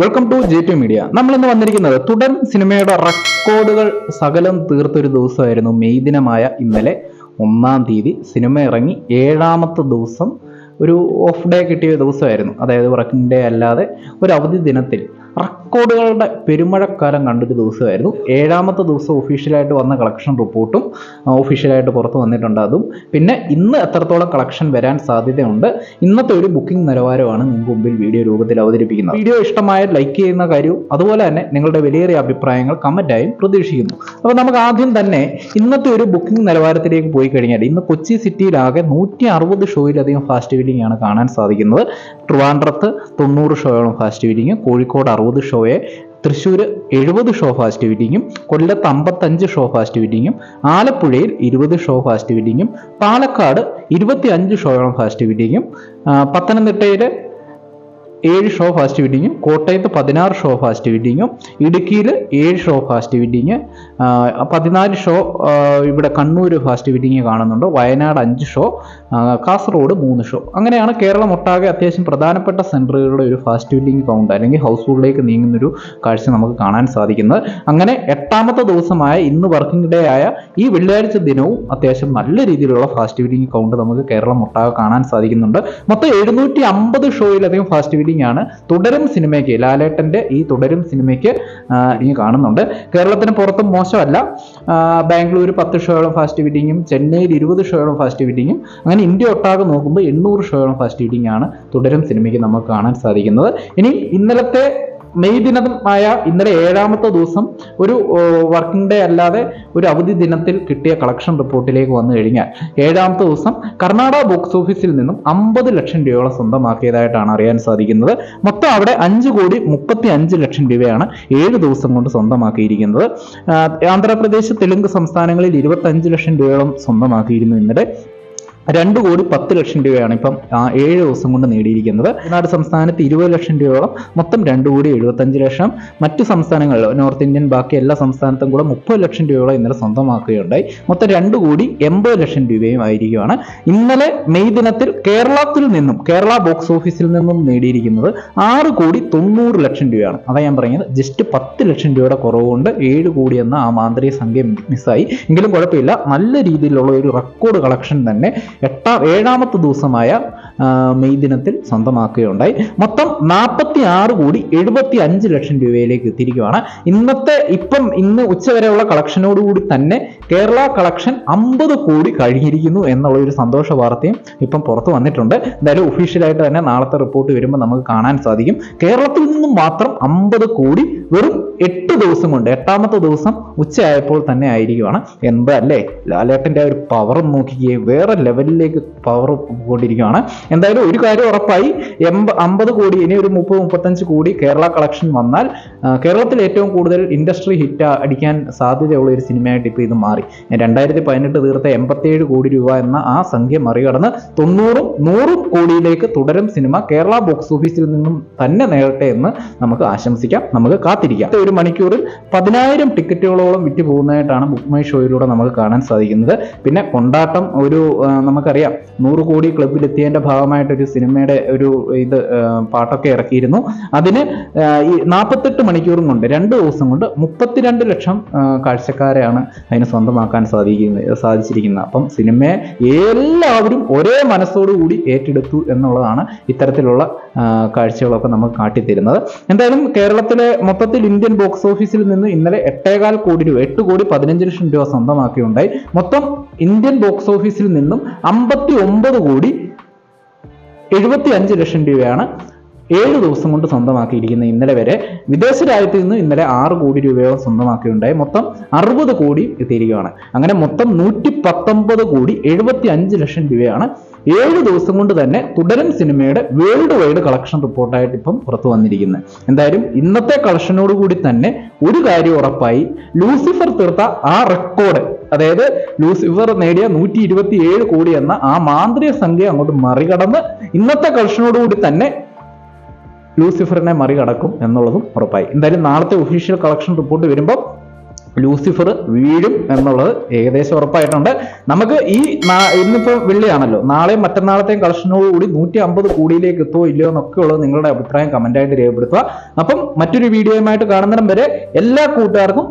Welcome to J2 media. നമ്മൾ ഇന്ന് വന്നിരിക്കുന്നത് തുടർ സിനിമയുടെ റെക്കോർഡുകൾ സകലം തീർത്തൊരു ദിവസമായിരുന്നു. മെയ് ദിനമായ ഇന്നലെ 1-ാം തീയതി സിനിമ ഇറങ്ങി 7-ാമത്തെ ദിവസം ഒരു ഓഫ് ഡേ കിട്ടിയ ദിവസമായിരുന്നു. അതായത് വർക്കിംഗ് ഡേ അല്ലാതെ ഒരു അവധി ദിനത്തിൽ റെക്കോർഡുകളുടെ പെരുമഴക്കാലം കണ്ടൊരു ദിവസമായിരുന്നു. 7-ാമത്തെ ദിവസം ഒഫീഷ്യലായിട്ട് വന്ന കളക്ഷൻ റിപ്പോർട്ടും ഒഫീഷ്യലായിട്ട് പുറത്ത് വന്നിട്ടുണ്ട്. അതും പിന്നെ ഇന്ന് എത്രത്തോളം കളക്ഷൻ വരാൻ സാധ്യതയുണ്ട്, ഇന്നത്തെ ഒരു ബുക്കിംഗ് നിലവാരമാണ് നിങ്ങൾക്ക് മുമ്പിൽ വീഡിയോ രൂപത്തിൽ അവതരിപ്പിക്കുന്നത്. വീഡിയോ ഇഷ്ടമായ ലൈക്ക് ചെയ്യുന്ന കാര്യവും അതുപോലെ തന്നെ നിങ്ങളുടെ വിലയേറിയ അഭിപ്രായങ്ങൾ കമന്റായും പ്രതീക്ഷിക്കുന്നു. അപ്പോൾ നമുക്ക് ആദ്യം തന്നെ ഇന്നത്തെ ഒരു ബുക്കിംഗ് നിലവാരത്തിലേക്ക് പോയി കഴിഞ്ഞാൽ ഇന്ന് കൊച്ചി സിറ്റിയിലാകെ 160 ഷോയിലധികം ഫാസ്റ്റ് വീലിംഗ് ആണ് കാണാൻ സാധിക്കുന്നത്. ട്രിവാൻഡ്രത്ത് 90 ഷോയോളം ഫാസ്റ്റ് വീലിംഗ്, കോഴിക്കോട് 60 ഷോയെ, തൃശ്ശൂർ 70 ഷോ ഫാസ്റ്റ് വീലിംഗും, കൊല്ലത്ത് 55 ഷോ ഫാസ്റ്റ് വീലിംഗും, ആലപ്പുഴയിൽ 20 ഷോ ഫാസ്റ്റ് വീലിംഗും, പാലക്കാട് 25 ഷോയോളം ഫാസ്റ്റ് വീലിംഗും, പത്തനംതിട്ടയിൽ 7 ഷോ ഫാസ്റ്റ് വീലിംഗും, കോട്ടയത്ത് 16 ഷോ ഫാസ്റ്റ് വീലിംഗും, ഇടുക്കിയിൽ 7 ഷോ ഫാസ്റ്റ് വീലിംഗ്, 14 ഷോ ഇവിടെ കണ്ണൂർ ഫാസ്റ്റ് വീലിംഗ് കാണുന്നുണ്ട്, വയനാട് 5 ഷോ, കാസർഗോഡ് 3 ഷോ. അങ്ങനെയാണ് കേരളം ഒട്ടാകെ അത്യാവശ്യം പ്രധാനപ്പെട്ട സെൻറ്ററുകളുടെ ഒരു ഫാസ്റ്റ് വീലിംഗ് കൗണ്ട് അല്ലെങ്കിൽ ഹൗസ് ഹോൾഡിലേക്ക് നീങ്ങുന്നൊരു കാഴ്ച നമുക്ക് കാണാൻ സാധിക്കുന്നത്. അങ്ങനെ 8-ാമത്തെ ദിവസമായ ഇന്ന് വർക്കിംഗ് ഡേ ആയ ഈ വെള്ളിയാഴ്ച ദിനവും അത്യാവശ്യം നല്ല രീതിയിലുള്ള ഫാസ്റ്റ് വീലിംഗ് കൗണ്ട് നമുക്ക് കേരളം ഒട്ടാകെ കാണാൻ സാധിക്കുന്നുണ്ട്. മൊത്തം 750 ഷോയിലധികം ഫാസ്റ്റ് വീലിംഗ് ആണ് തുടരും സിനിമയ്ക്ക്, ലാലേട്ടന്റെ ഈ തുടരും സിനിമയ്ക്ക് ഇനി കാണുന്നുണ്ട്. കേരളത്തിന് പുറത്തും മോശമല്ല. ബാംഗ്ലൂർ 10 ഷോയോളം ഫാസ്റ്റ് വീലിംഗും, ചെന്നൈയിൽ 20 ഷോയോളം ഫാസ്റ്റ് വീലിംഗും, അങ്ങനെ ഇന്ത്യ ഒട്ടാകെ നോക്കുമ്പോൾ 800 ഷോയോളം ഫാസ്റ്റ് വീലിംഗ് ആണ് തുടരും സിനിമയ്ക്ക് നമുക്ക് കാണാൻ സാധിക്കുന്നത്. ഇനി ഇന്നലത്തെ മെയ് ദിനമായ ഇന്നലെ 7-ാമത്തെ ദിവസം ഒരു വർക്കിംഗ് ഡേ അല്ലാതെ ഒരു അവധി ദിനത്തിൽ കിട്ടിയ കളക്ഷൻ റിപ്പോർട്ടിലേക്ക് വന്നു കഴിഞ്ഞാൽ 7-ാമത്തെ ദിവസം കർണാടക ബോക്സ് ഓഫീസിൽ നിന്നും 50 ലക്ഷം രൂപയോളം സ്വന്തമാക്കിയതായിട്ടാണ് അറിയാൻ സാധിക്കുന്നത്. മൊത്തം അവിടെ 5,35 ലക്ഷം രൂപയാണ് 7 ദിവസം കൊണ്ട് സ്വന്തമാക്കിയിരിക്കുന്നത്. ആന്ധ്രാപ്രദേശ്, തെലുങ്ക് സംസ്ഥാനങ്ങളിൽ 25 ലക്ഷം രൂപയോളം സ്വന്തമാക്കിയിരുന്നു. ഇന്നലെ 2,10 ലക്ഷം രൂപയാണ് ഇപ്പം 7 ദിവസം കൊണ്ട് നേടിയിരിക്കുന്നത്. തമിഴ്നാട് സംസ്ഥാനത്ത് 20 ലക്ഷം രൂപയോളം, മൊത്തം 2,75 ലക്ഷം. മറ്റു സംസ്ഥാനങ്ങളിൽ നോർത്ത് ഇന്ത്യൻ ബാക്കി എല്ലാ സംസ്ഥാനത്തും കൂടെ 30 ലക്ഷം രൂപയോളം ഇന്നലെ സ്വന്തമാക്കുകയുണ്ടായി. മൊത്തം 2,80 ലക്ഷം രൂപയും ആയിരിക്കുകയാണ്. ഇന്നലെ മെയ് ദിനത്തിൽ കേരളത്തിൽ നിന്നും, കേരള ബോക്സ് ഓഫീസിൽ നിന്നും നേടിയിരിക്കുന്നത് 6,90 ലക്ഷം രൂപയാണ്. അതാ ഞാൻ പറയുന്നത്, ജസ്റ്റ് 10 ലക്ഷം രൂപയുടെ കുറവുകൊണ്ട് 7 കോടി എന്ന ആ മാന്ത്രിക സംഖ്യ മിസ്സായി. എങ്കിലും കുഴപ്പമില്ല, നല്ല രീതിയിലുള്ള ഒരു റെക്കോർഡ് കളക്ഷൻ തന്നെ 7-ാമത്തെ ദിവസമായ മെയ് ദിനത്തിൽ സ്വന്തമാക്കുകയുണ്ടായി. മൊത്തം 46,75 ലക്ഷം രൂപയിലേക്ക് എത്തിയിരിക്കുകയാണ്. ഇന്ന് ഉച്ചവരെയുള്ള കളക്ഷനോടുകൂടി തന്നെ കേരള കളക്ഷൻ 50 കോടി കഴിഞ്ഞിരിക്കുന്നു എന്നുള്ള ഒരു സന്തോഷ വാർത്തയും ഇപ്പം പുറത്തു വന്നിട്ടുണ്ട്. എന്തായാലും ഒഫീഷ്യലായിട്ട് തന്നെ നാളത്തെ റിപ്പോർട്ട് വരുമ്പോൾ നമുക്ക് കാണാൻ സാധിക്കും. കേരളത്തിൽ നിന്നും മാത്രം 50 കോടി വെറും 8 ദിവസം കൊണ്ട്, 8-ാമത്തെ ദിവസം ഉച്ചയായപ്പോൾ തന്നെ ആയിരിക്കുകയാണ്. എന്താ അല്ലേ, ലാലേട്ടൻ്റെ ഒരു പവർ നോക്കിക്കുകയും വേറെ ലെവലിലേക്ക് പവർ കൊണ്ടിരിക്കുകയാണ്. എന്തായാലും ഒരു കാര്യം ഉറപ്പായി, 50 കോടി, ഇനി ഒരു 30-35 കോടി കേരള കളക്ഷൻ വന്നാൽ കേരളത്തിൽ ഏറ്റവും കൂടുതൽ ഇൻഡസ്ട്രി ഹിറ്റ് അടിക്കാൻ സാധ്യതയുള്ള ഒരു സിനിമയായിട്ട് ഇപ്പോൾ ഇത് മാറി. 2018 തീർത്ത 87 കോടി രൂപ എന്ന ആ സംഖ്യ മറികടന്ന് 90-100 കോടിയിലേക്ക് തുടരും സിനിമ കേരള ബോക്സ് ഓഫീസിൽ നിന്നും തന്നെ നേടട്ടെ എന്ന് നമുക്ക് ആശംസിക്കാം, നമുക്ക് കാത്തിരിക്കാം. ഒരു മണിക്കൂറിൽ 10,000 ടിക്കറ്റുകളോളം വിറ്റ് പോകുന്നതായിട്ടാണ് ബുക്ക് മൈ ഷോയിലൂടെ നമുക്ക് കാണാൻ സാധിക്കുന്നത്. പിന്നെ കൊണ്ടാട്ടം ഒരു നമുക്കറിയാം 100 കോടി ക്ലബിലെത്തിയതിന്റെ ഭാഗമായിട്ടൊരു സിനിമയുടെ ഒരു പാട്ടൊക്കെ ഇറക്കിയിരുന്നു. അതിന് ഈ 48 മണിക്കൂറും കൊണ്ട് 2 ദിവസം കൊണ്ട് 32 ലക്ഷം കാഴ്ചക്കാരെയാണ് അതിന് സ്വന്തമാക്കാൻ സാധിച്ചിരിക്കുന്നത്. അപ്പം സിനിമയെ എല്ലാവരും ഒരേ മനസ്സോടുകൂടി ഏറ്റെടുത്തു എന്നുള്ളതാണ് ഇത്തരത്തിലുള്ള കാഴ്ചകളൊക്കെ നമുക്ക് കാട്ടിത്തരുന്നത്. എന്തായാലും കേരളത്തിലെ മൊത്തത്തിൽ ഇന്ത്യൻ ബോക്സ് ഓഫീസിൽ നിന്ന് ഇന്നലെ 8,15 കോടി രൂപ, 8,15 ലക്ഷം രൂപ സ്വന്തമാക്കിയുണ്ടായി. മൊത്തം ഇന്ത്യൻ ബോക്സ് ഓഫീസിൽ നിന്നും 59,75 ലക്ഷം രൂപയാണ് 7 ദിവസം കൊണ്ട് സ്വന്തമാക്കിയിരിക്കുന്ന ഇന്നലെ വരെ. വിദേശ രാജ്യത്ത് നിന്ന് ഇന്നലെ 6 കോടി രൂപയോളം സ്വന്തമാക്കിയുണ്ടായി. മൊത്തം 60 കോടി എത്തിയിരിക്കുകയാണ്. അങ്ങനെ മൊത്തം 119,75 ലക്ഷം രൂപയാണ് 7 ദിവസം കൊണ്ട് തന്നെ തുടരും സിനിമയുടെ വേൾഡ് വൈഡ് കളക്ഷൻ റിപ്പോർട്ടായിട്ട് ഇപ്പം പുറത്തു വന്നിരിക്കുന്നത്. എന്തായാലും ഇന്നത്തെ കളക്ഷനോടുകൂടി തന്നെ ഒരു കാര്യം ഉറപ്പായി, ലൂസിഫർ തീർത്ത ആ റെക്കോർഡ്, അതായത് ലൂസിഫർ നേടിയ 127 കോടി എന്ന ആ മാന്ത്രിക സംഖ്യ അങ്ങോട്ട് മറികടന്ന് ഇന്നത്തെ കളക്ഷനോടുകൂടി തന്നെ ലൂസിഫറിനെ മറികടക്കും എന്നുള്ളതും ഉറപ്പായി. എന്തായാലും നാളത്തെ ഒഫീഷ്യൽ കളക്ഷൻ റിപ്പോർട്ട് വരുമ്പോൾ ലൂസിഫർ വീഴും എന്നുള്ളത് ഏകദേശം ഉറപ്പായിട്ടുണ്ട്. നമുക്ക് ഇന്നിപ്പോ വെള്ളിയാണല്ലോ, നാളെയും മറ്റന്നാളത്തെയും കളക്ഷനോടുകൂടി 150 കോടിയിലേക്ക് എത്തുമോ ഇല്ലയോ എന്നൊക്കെ ഉള്ളത് നിങ്ങളുടെ അഭിപ്രായം കമന്റായിട്ട് രേഖപ്പെടുത്തുക. അപ്പം മറ്റൊരു വീഡിയോയുമായിട്ട് കാണുന്നിടം വരെ എല്ലാ കൂട്ടുകാർക്കും